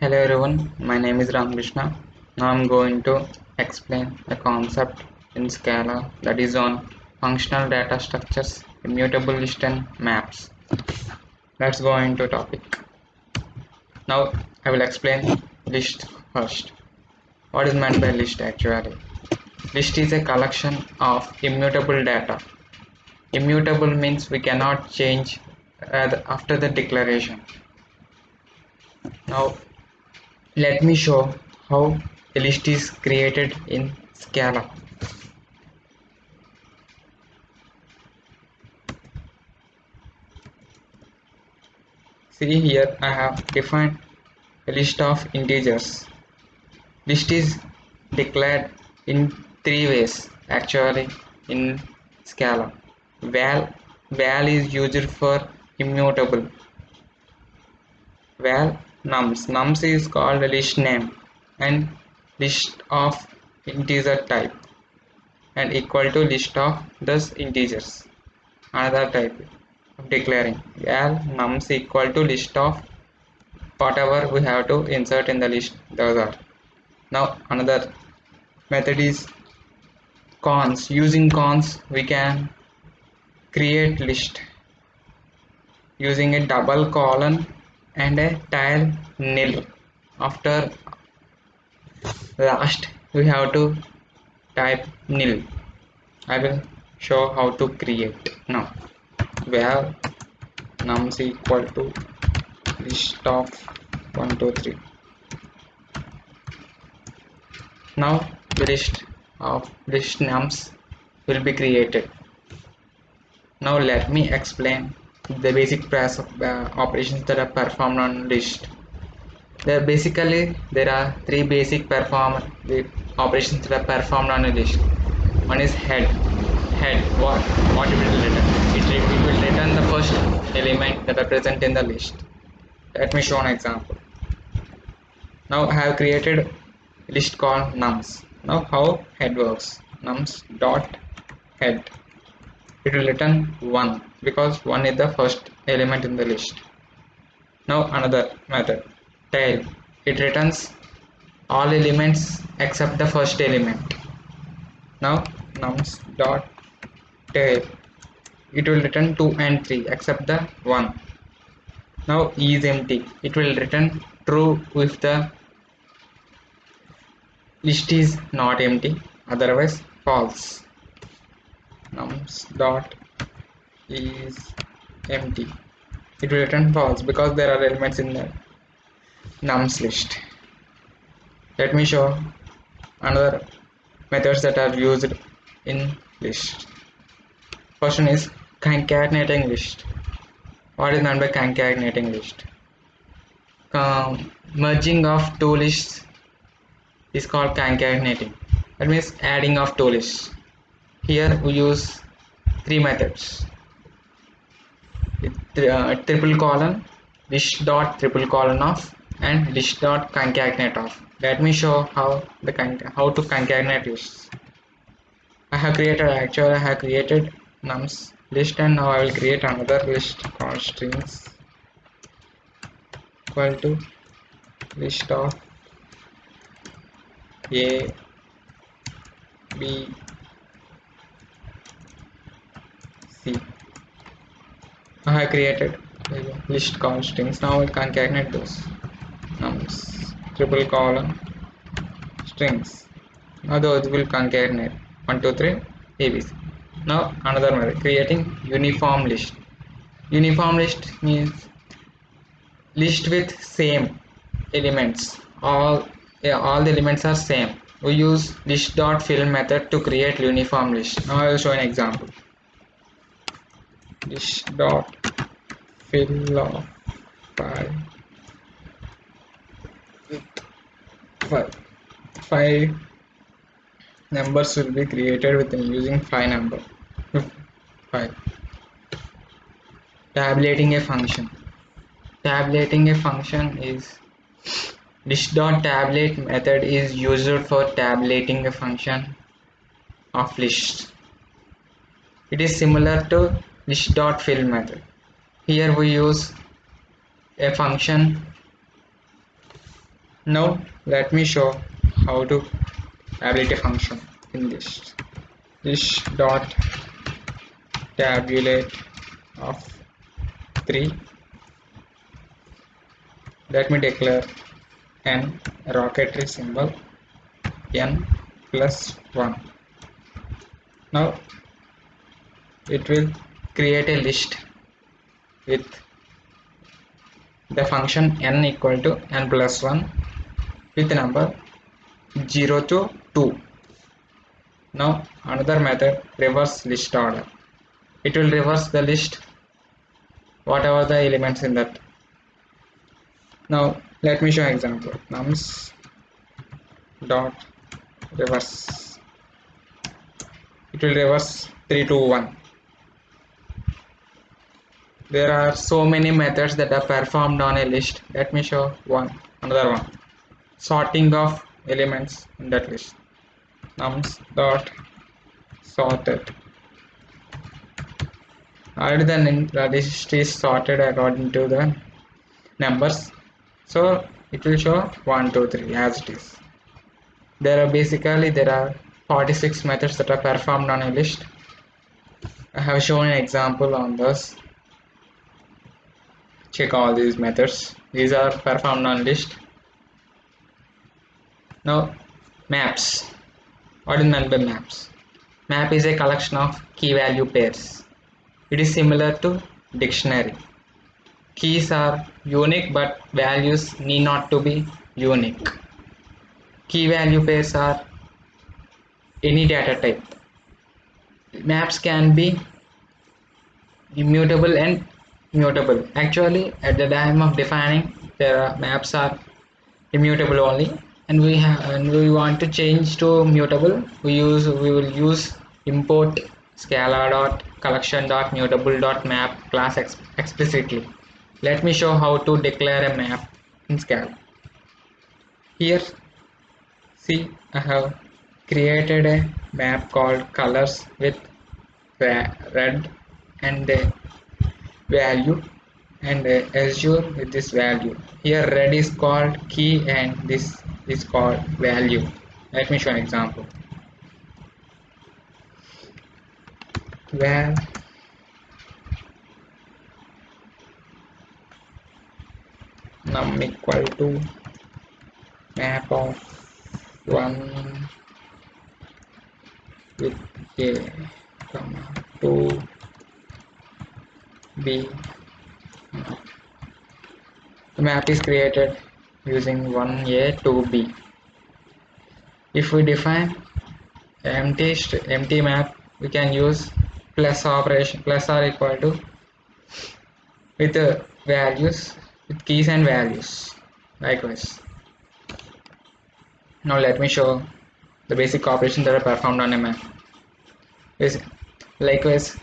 Hello everyone, my name is Ramakrishna. Now I'm going to explain a concept in Scala that is on functional data structures, immutable list and maps. Let's go into topic. Now I will explain list first. What is meant by list actually? List is a collection of immutable data. Immutable means we cannot change after the declaration. Now let me show how a list is created in Scala. See here I have defined a list of integers. List is declared in three ways actually in Scala. Val is used for immutable. Nums is called a list name and list of integer type and equal to list of those integers. Another type of declaring val nums equal to list of whatever we have to insert in the list. Those are. Now another method is cons. Using cons we can create list using a double colon and a tile nil. After last we have to type nil. I will show how to create. Now we have nums equal to list of 1 2 3. Now the list of list nums will be created. Now let me explain the basic operations that are performed on list. There are three basic operations that are performed on a list. One is head. What it will return? It will return the first element that are present in the list. Let me show an example. Now I have created a list called nums. Now how head works? Nums dot head. It will return 1 because 1 is the first element in the list. Now another method, tail. It returns all elements except the first element. Now nums dot tail. It will return 2 and 3 except the 1. Now is empty. It will return true if the list is not empty, otherwise false. Nums dot is empty. It will return false because there are elements in the nums list. Let me show another methods that are used in list. First one is concatenating list. What is meant by concatenating list? Merging of two lists is called concatenating. That means adding of two lists. Here we use three methods. Triple colon, list dot triple colon of, and list dot concatenate of. Let me show how to concatenate lists. I have created nums list, and now I will create another list called strings equal to list of A, B, C. I have created a list called strings. Now I will concatenate those nums triple colon strings. Now those will concatenate 1 2 3 ABC. Now another method, creating uniform list. Uniform list means list with same elements. All the elements are same. We use list dot fill method to create uniform list. Now I will show an example. List dot fill of 5 with 5 numbers will be created with using 5 number 5. Tabulating a function. Tabulating a function is list.tabulate method is used for tabulating a function of list. It is similar to list.fill method. Here we use a function Now let me show how to tabulate a function in this. This dot tabulate of 3. Let me declare n rocketry symbol n plus 1. Now it will create a list with the function n equal to n plus 1 with number 0 to 2. Now another method, reverse list order. It will reverse the list whatever the elements in that. Now let me show example. Nums dot reverse. It will reverse 3 to 1. There are so many methods that are performed on a list. Let me show another one. Sorting of elements in that list. Nums dot sorted. Already the list is sorted according to the numbers, so it will show 1 2 3 as it is. There are 46 methods that are performed on a list. I have shown an example on this. Check all these methods. These are performed on list. Now maps. What is meant by maps? Map is a collection of key value pairs. It is similar to dictionary. Keys are unique but values need not to be unique. Key value pairs are any data type. Maps can be immutable and mutable. Actually, at the time of defining, maps are immutable only, and we want to change to mutable. We will use import scalar dot collection dot mutable dot map class explicitly. Let me show how to declare a map in Scala. Here, see, I have created a map called colors with red and a value and azure with this value. Here red is called key and this is called value. Let me show an example. Val num equal to map of 1 with a comma 2 b. The map is created using 1a 2b. If we define empty map, we can use plus operation, plus or equal to with values, with keys and values likewise. Now let me show the basic operations that are performed on a map. Likewise,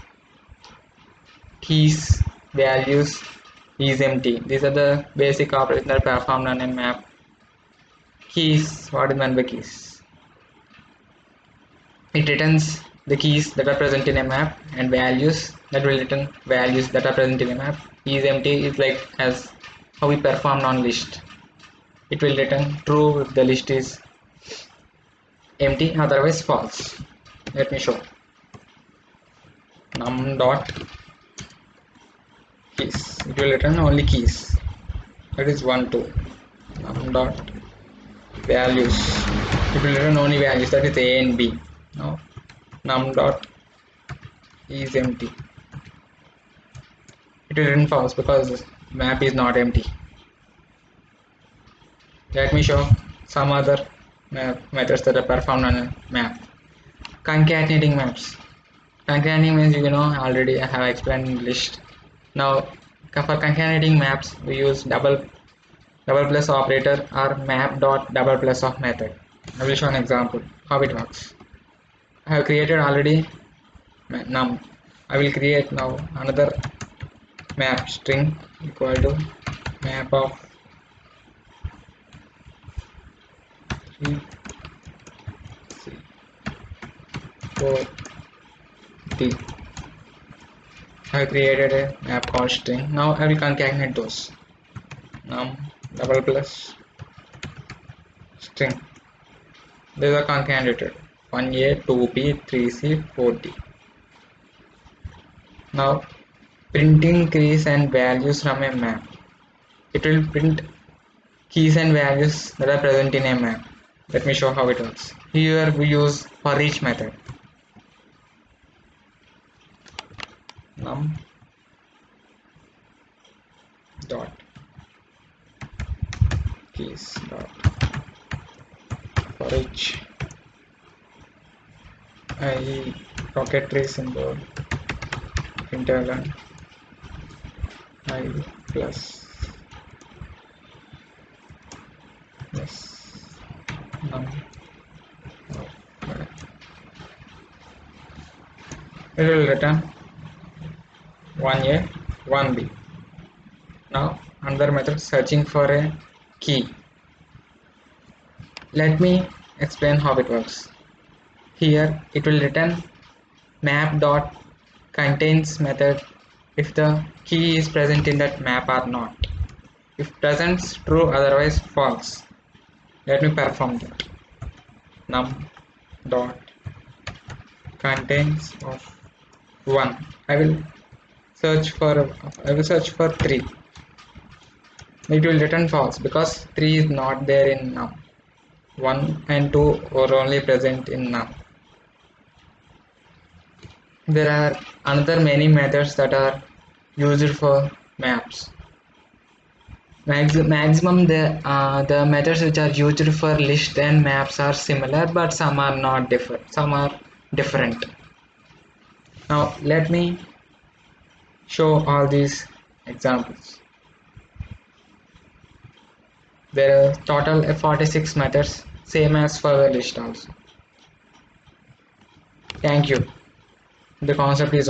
keys, values, is empty. These are the basic operations that are performed on a map. Keys, what is meant by keys? It returns the keys that are present in a map, and values that will return values that are present in a map. Is empty is like as how we performed on list. It will return true if the list is empty, otherwise false. Let me show. Num dot keys. It will return only keys. That is 1 2. Num dot values. It will return only values. That is a and b. Now num dot is empty. It will return false because map is not empty. Let me show some other methods that are performed on a map. Concatenating maps. Concatenating means already I have explained in list. Now for concatenating maps we use double plus operator or map dot double plus of method. I will show an example how it works. I have created already num. I will create now another map string equal to map of 3 3 4 d. I have created a map called string. Now I will concatenate those. Num double plus string. These are concatenated 1a, 2b, 3c, 4d. Now printing keys and values from a map. It will print keys and values that are present in a map. Let me show how it works. Here we use for each method. Num dot keys dot for each I rocketry symbol interval I plus yes num of it will return 1a 1b. Now another method searching for a key. Let me explain how it works. Here it will return map dot contains method if the key is present in that map or not. If present, true, otherwise false. Let me perform that. Num dot contains of 1. I will search for 3. It will return false because 3 is not there in num. 1 and 2 are only present in num. There are another many methods that are used for maps. Maximum the methods which are used for list and maps are similar, but some are not different. Some are different. Now let me show all these examples. There are total 46 methods, same as for the list also. Thank you. The concept is